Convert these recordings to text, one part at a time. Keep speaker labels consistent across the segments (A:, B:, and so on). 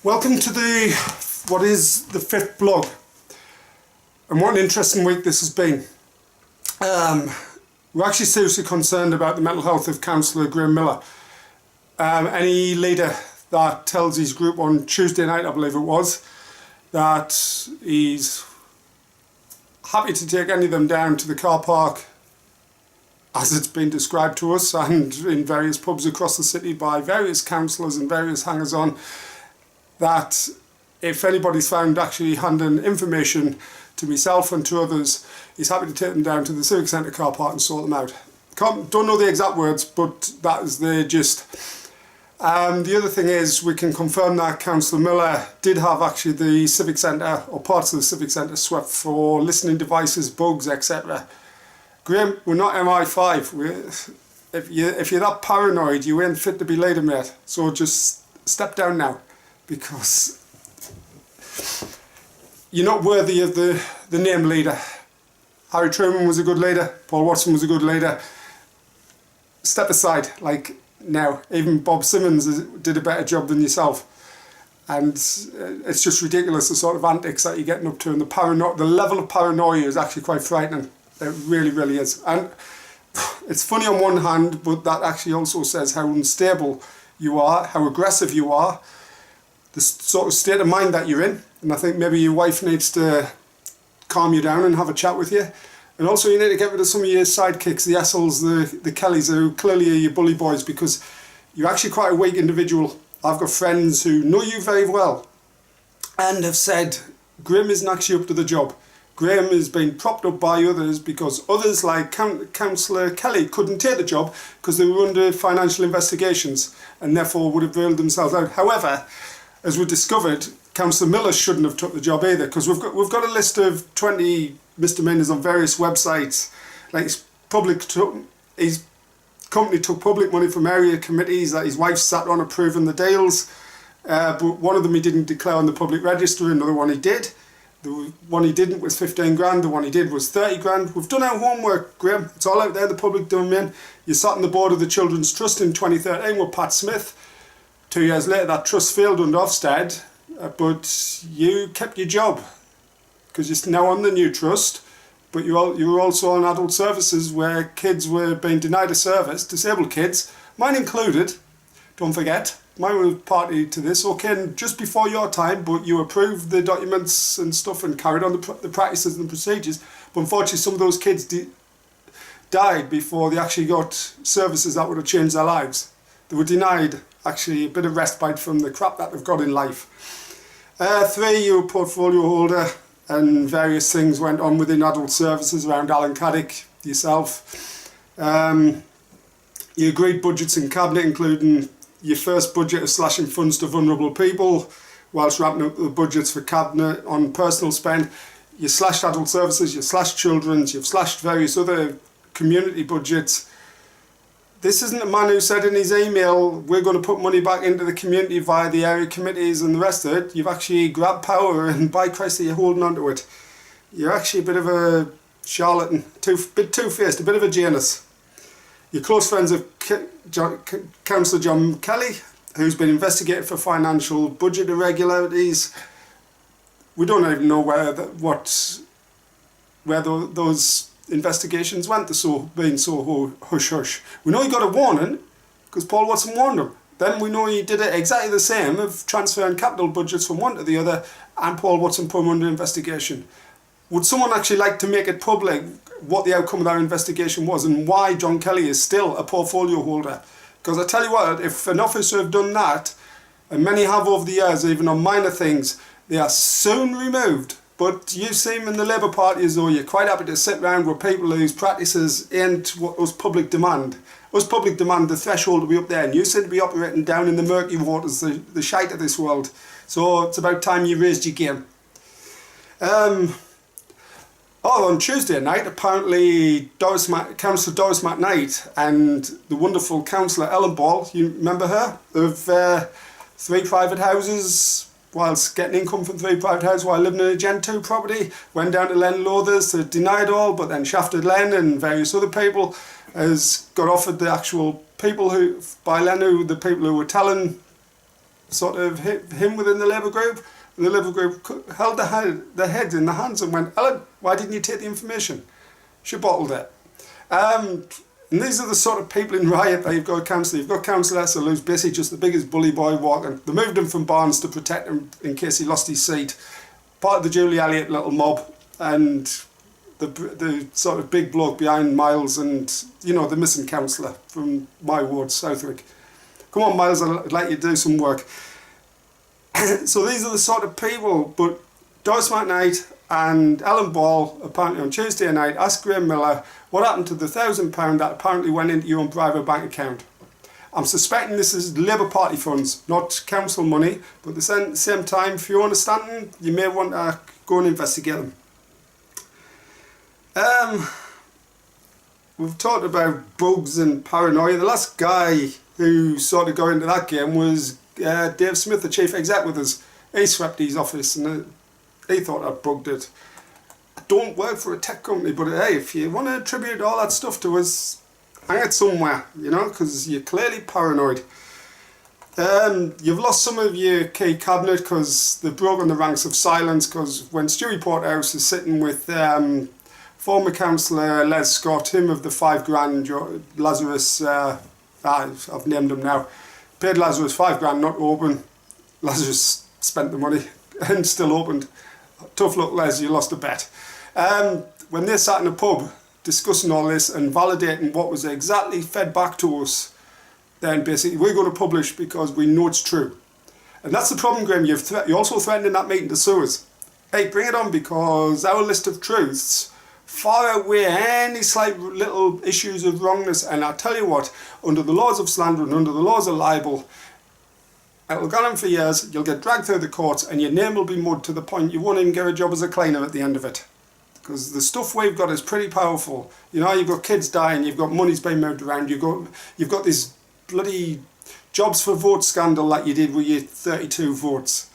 A: Welcome to what is the fifth blog, and what an interesting week this has been. We're actually seriously concerned about the mental health of Councillor Graham Miller. Any leader that tells his group on Tuesday night, I believe it was, that he's happy to take any of them down to the car park as it's been described to us and in various pubs across the city by various councillors and various hangers-on, that if anybody's found actually handing information to myself and to others, he's happy to take them down to the Civic Centre car park and sort them out. Don't know the exact words, but that is the gist. The other thing is, we can confirm that Councillor Miller did have actually the Civic Centre, or parts of the Civic Centre, swept for listening devices, bugs, etc. Graham, we're not MI5. If you're that paranoid, you ain't fit to be leader, mate. So just step down now, because you're not worthy of the name leader. Harry Truman was a good leader. Paul Watson was a good leader. Step aside, like now. Even Bob Simmons did a better job than yourself. And it's just ridiculous, the sort of antics that you're getting up to, and the level of paranoia is actually quite frightening. It really, really is. And it's funny on one hand, but that actually also says how unstable you are, how aggressive you are, the sort of state of mind that you're in. And I think maybe your wife needs to calm you down and have a chat with you. And also you need to get rid of some of your sidekicks, the Essels, the Kellys, who clearly are your bully boys, because you're actually quite a weak individual. I've got friends who know you very well and have said Graham isn't actually up to the job. Graham has been propped up by others because others like Councillor Kelly couldn't take the job because they were under financial investigations and therefore would have bailed themselves out. However, as we discovered, Councillor Miller shouldn't have took the job either, because we've got a list of 20 misdemeanors on various websites. Like his company took public money from area committees that his wife sat on approving the deals, but one of them he didn't declare on the public register, another one he did. The one he didn't was 15 grand, the one he did was 30 grand. We've done our homework, Graham. It's all out there, the public domain. You sat on the board of the Children's Trust in 2013 with Pat Smith. 2 years later, that trust failed under Ofsted, but you kept your job because you're now on the new trust, but you were also on adult services where kids were being denied a service, disabled kids, mine included, don't forget. Mine was party to this, okay, just before your time, but you approved the documents and stuff and carried on the practices and procedures. But unfortunately, some of those kids died before they actually got services that would have changed their lives. They were denied actually a bit of respite from the crap that they've got in life. 3, you were portfolio holder, and various things went on within adult services around Alan Caddick, yourself. You agreed budgets in Cabinet, including your first budget of slashing funds to vulnerable people, whilst ramping up the budgets for Cabinet on personal spend. You slashed adult services, you slashed children's, you've slashed various other community budgets. This isn't a man who said in his email, we're going to put money back into the community via the area committees and the rest of it. You've actually grabbed power, and by Christ you're holding on to it. You're actually a bit of a charlatan, bit two-faced, a bit of a Janus. You're close friends of Councillor John Kelly, who's been investigated for financial budget irregularities. We don't even know where those investigations went to being so hush-hush. We know he got a warning because Paul Watson warned him. Then we know he did it exactly the same of transferring capital budgets from one to the other, and Paul Watson put him under investigation. Would someone actually like to make it public what the outcome of that investigation was and why John Kelly is still a portfolio holder? Because I tell you what, if an officer have done that, and many have over the years, even on minor things, they are soon removed. But you seem in the Labour Party as though you're quite happy to sit around with people whose practices ain't what us public demand. Us public demand the threshold to be up there, and you seem to be operating down in the murky waters, the shite of this world. So it's about time you raised your game. On Tuesday night, apparently Councillor Doris McKnight and the wonderful Councillor Ellen Ball, you remember her, of 3 private houses, whilst getting income from 3 private houses while living in a Gen 2 property, went down to Len Lothers to deny it all, but then shafted Len and various other people, has got offered the actual people the people who were telling sort of hit him within the Labour group. The Labour group held their head in their hands and went, Ellen, why didn't you take the information? She bottled it. And these are the sort of people in riot that you've got a councillor. You've got Councillor Essel, who's basically just the biggest bully boy walking. They moved him from Barnes to protect him in case he lost his seat. Part of the Julie Elliott little mob, and the sort of big bloke behind Miles and, you know, the missing councillor from my ward, Southwick. Come on, Miles, I'd like you to do some work. So these are the sort of people, but Doris McKnight and Ellen Ball, apparently on Tuesday night, asked Graham Miller what happened to the £1,000 that apparently went into your own private bank account. I'm suspecting this is Labour Party funds, not council money, but at the same time, if you understand them, you may want to go and investigate them. We've talked about bugs and paranoia. The last guy who sort of got into that game was Dave Smith, the chief exec with us. He swept his office and he thought I bugged it. I don't work for a tech company, but hey, if you want to attribute all that stuff to us, hang it somewhere, you know, because you're clearly paranoid. You've lost some of your key cabinet because they've broken the ranks of silence, because when Stewie Porthouse is sitting with former councillor Les Scott, him of the £5,000, Lazarus, I've named him now, paid Lazarus £5,000 not to open. Lazarus spent the money and still opened. Tough luck, Les, you lost a bet. When they sat in a pub discussing all this and validating what was exactly fed back to us, then basically we're going to publish because we know it's true. And that's the problem, Graham. You also threatened in that meeting to sue us. Hey, bring it on, because our list of truths far outweigh any slight little issues of wrongness. And I tell you what, under the laws of slander and under the laws of libel, it'll go on for years, you'll get dragged through the courts and your name will be mud to the point you won't even get a job as a cleaner at the end of it. Because the stuff we've got is pretty powerful. You know, you've got kids dying, you've got money's being moved around, you've got this bloody jobs for vote scandal like you did with your 32 votes.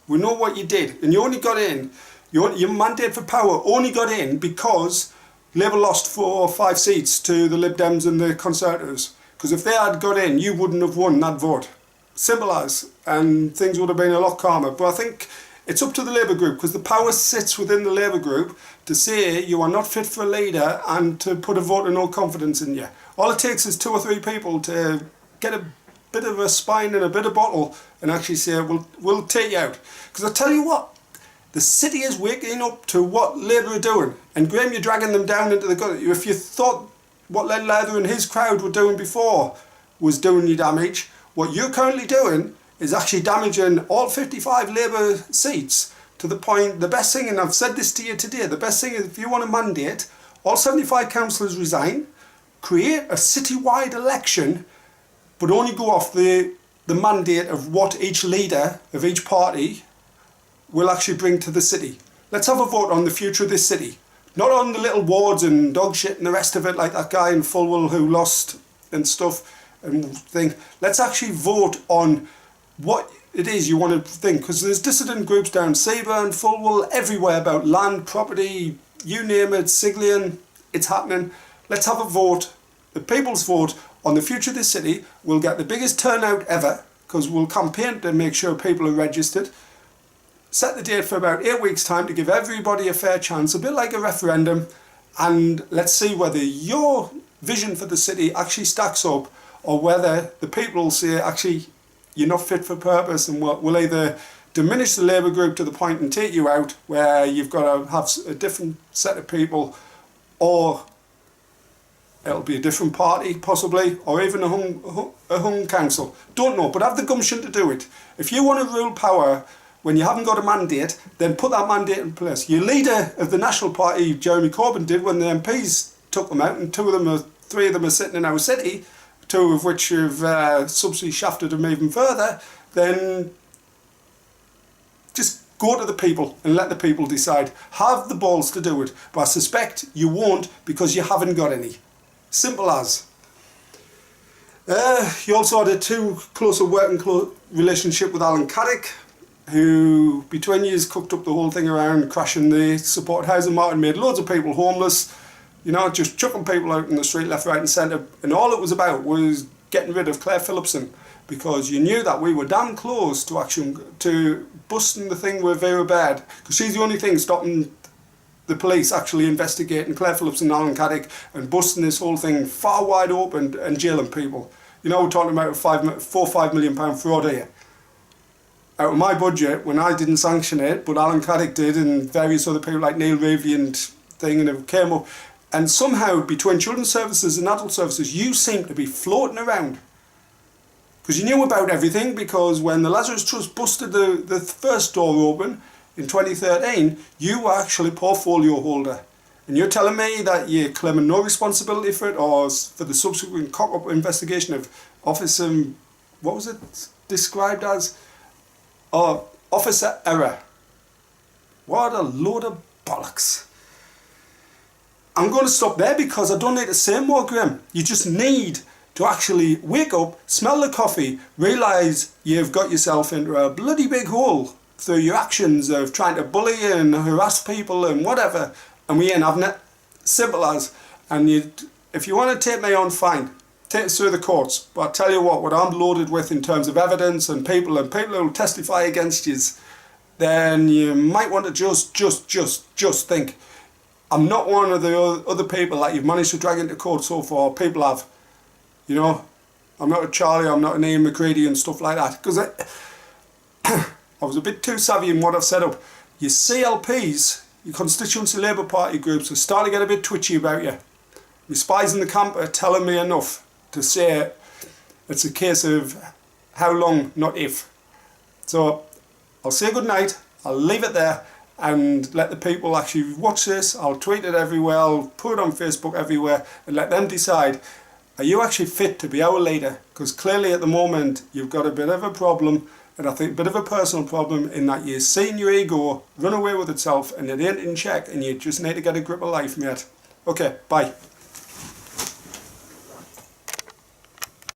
A: We know what you did, and you only got in, your mandate for power only got in because Labour lost 4 or 5 seats to the Lib Dems and the Conservatives. Because if they had got in, you wouldn't have won that vote. Simple as, and things would have been a lot calmer. But I think it's up to the Labour group, because the power sits within the Labour group to say you are not fit for a leader and to put a vote of no confidence in you. All it takes is 2 or 3 people to get a bit of a spine and a bit of bottle and actually say, we'll take you out. Because I tell you what, the city is waking up to what Labour are doing. And Graham, you're dragging them down into the gutter. If you thought what Len Leather and his crowd were doing before was doing you damage, what you're currently doing is actually damaging all 55 Labour seats to the point, the best thing, and I've said this to you today, the best thing is if you want a mandate, all 75 councillors resign, create a citywide election, but only go off the mandate of what each leader of each party will actually bring to the city. Let's have a vote on the future of this city. Not on the little wards and dog shit and the rest of it, like that guy in Fulwell who lost and stuff and thing. Let's actually vote on what it is you want to think, because there's dissident groups down Seaburn, Fulwell, everywhere about land, property, you name it, Siglian, it's happening. Let's have a vote, the people's vote on the future of this city. We'll get the biggest turnout ever, because we'll campaign to make sure people are registered. Set the date for about 8 weeks' time to give everybody a fair chance, a bit like a referendum, and let's see whether your vision for the city actually stacks up, or whether the people say, actually, you're not fit for purpose, and we'll either diminish the Labour group to the point and take you out, where you've got to have a different set of people, or it'll be a different party, possibly, or even a hung council. Don't know, but have the gumption to do it. If you want to rule power when you haven't got a mandate, then put that mandate in place. Your leader of the National Party, Jeremy Corbyn, did when the MPs took them out, and 3 of them are sitting in our city, 2 of which have subsidy shafted them even further. Then just go to the people and let the people decide. Have the balls to do it, but I suspect you won't, because you haven't got any. Simple as. You also had a too close a working relationship with Alan Caddick, who between years cooked up the whole thing around crashing the support housing market and made loads of people homeless, you know, just chucking people out in the street left, right and centre, and all it was about was getting rid of Claire Phillipson. because you knew that we were damn close to busting the thing with Vera Baird, because she's the only thing stopping the police actually investigating Claire Phillips and Alan Caddick and busting this whole thing far wide open and jailing people. You know, we're talking about a £4-5 million fraud here. Out of my budget, when I didn't sanction it, but Alan Caddick did, and various other people like Neil Ravey and thing, and it came up. And somehow, between children's services and adult services, you seem to be floating around. Because you knew about everything, because when the Lazarus Trust busted the first door open in 2013, you were actually portfolio holder. And you're telling me that you're claiming no responsibility for it, or for the subsequent cock-up investigation of officer, what was it described as? Officer error. What a load of bollocks. I'm going to stop there because I don't need to say more, Graham. You just need to actually wake up, smell the coffee, realise you've got yourself into a bloody big hole through your actions of trying to bully and harass people and whatever, and we ain't having it. Simple as. And if you want to take me on, fine. Take us through the courts. But I tell you what I'm loaded with in terms of evidence and people who will testify against you, then you might want to just think. I'm not one of the other people that you've managed to drag into court so far. People have. You know, I'm not a Charlie, I'm not an Ian McCready and stuff like that. Because I was a bit too savvy in what I've set up. Your CLPs, your Constituency Labour Party groups, are starting to get a bit twitchy about you. Your spies in the camp are telling me enough to say it's a case of how long, not if. So I'll say good night, I'll leave it there and let the people actually watch this. I'll tweet it everywhere, I'll put it on Facebook everywhere and let them decide, are you actually fit to be our leader? Because clearly at the moment you've got a bit of a problem, and I think a bit of a personal problem, in that you're seeing your ego run away with itself and it ain't in check and you just need to get a grip of life, mate. Okay, bye.